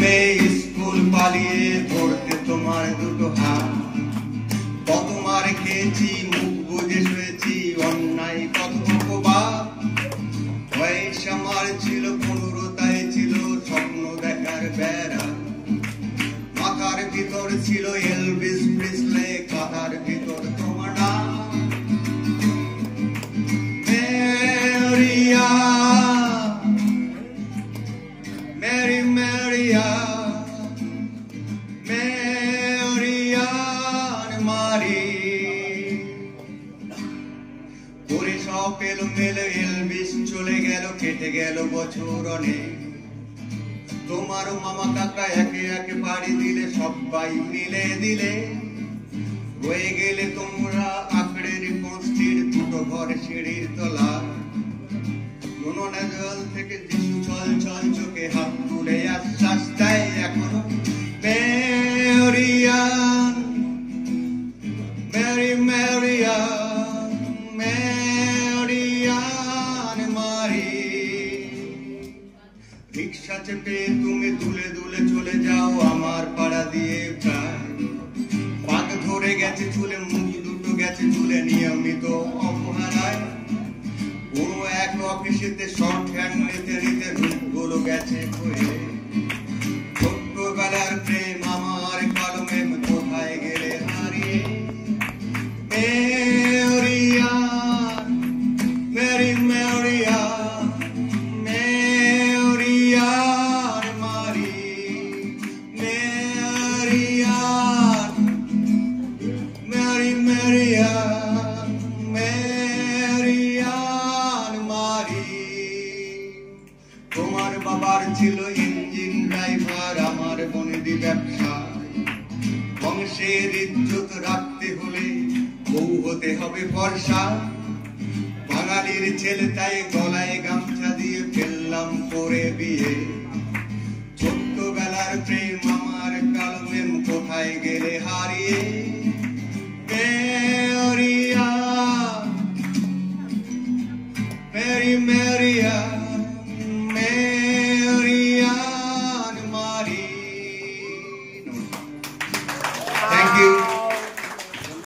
মেয়ে স্কুল পালিয়ে ধরতে তোমার দুটো হাত, কত মার খেয়েছি, মুখ বুজে শুয়েছি, অন্যায় কত অপবাদ। বয়স আমার ছিল 15, তাই ছিল স্বপ্ন দেখার বেড়া। মাথার ভিতর ছিল এলভিস প্রিসলে, কাঁধার ভিতর তোমার নাম। মেরিয়া, মেরি মেরিয়া, মেরিয়ান মারি। করে সব এলোমেলো, এলভিস চলে গেল, কেটে গেল বছর অনেক। তোমার মামা কাকা একে একে পাড়ি দিলে, সবাই মিলে দিলে। হয়ে গেলে তোমরা আঁকড়ের পৌঁছটির দুটো ঘর সিঁড়ির তলা। উনুনে জল থেকে যিশু ছল ছল চোখে হাত তুলে আশ্বাস দেয় এখনো। মেরিয়ান, মেরি মেরিয়ান, মেরিয়ান মারি। রিক্সা চেপে তুমি দুলে দুলে চলে যাও আমার পাড়া দিয়ে প্রায়। পাক ধরে গেছে চুলে, মুখ দুটো গেছে চুলে, নিয়মিত অপহারায়। কোনো এক অফিসেতে শর্ট হ্যান্ড নিতে নিতে রূপগুলো গেছে হয়ে। ছোট্টবেলার প্রেম আমার কলমে কোথায় গেলে হারিয়ে। মেরিয়ান, মেরি মেরিয়ান, মেরিয়ান মারি। মেরিয়ান, মেরি মেরিয়ান, মেরিয়ান মারি। তোমার বাবার ছিল ইঞ্জিন ড্রাইভার, আমার বনেদি ব্যবসায়। বংশের ইজ্জত রাখতে হলে বউ হতে হবে ফর্সা। বাঙালির ছেলে তাই গলায় গামছা দিয়ে ফেললাম করে বিয়ে। ছোট্টবেলার প্রেম আমার কালমে কোথায় গেলে হারিয়ে।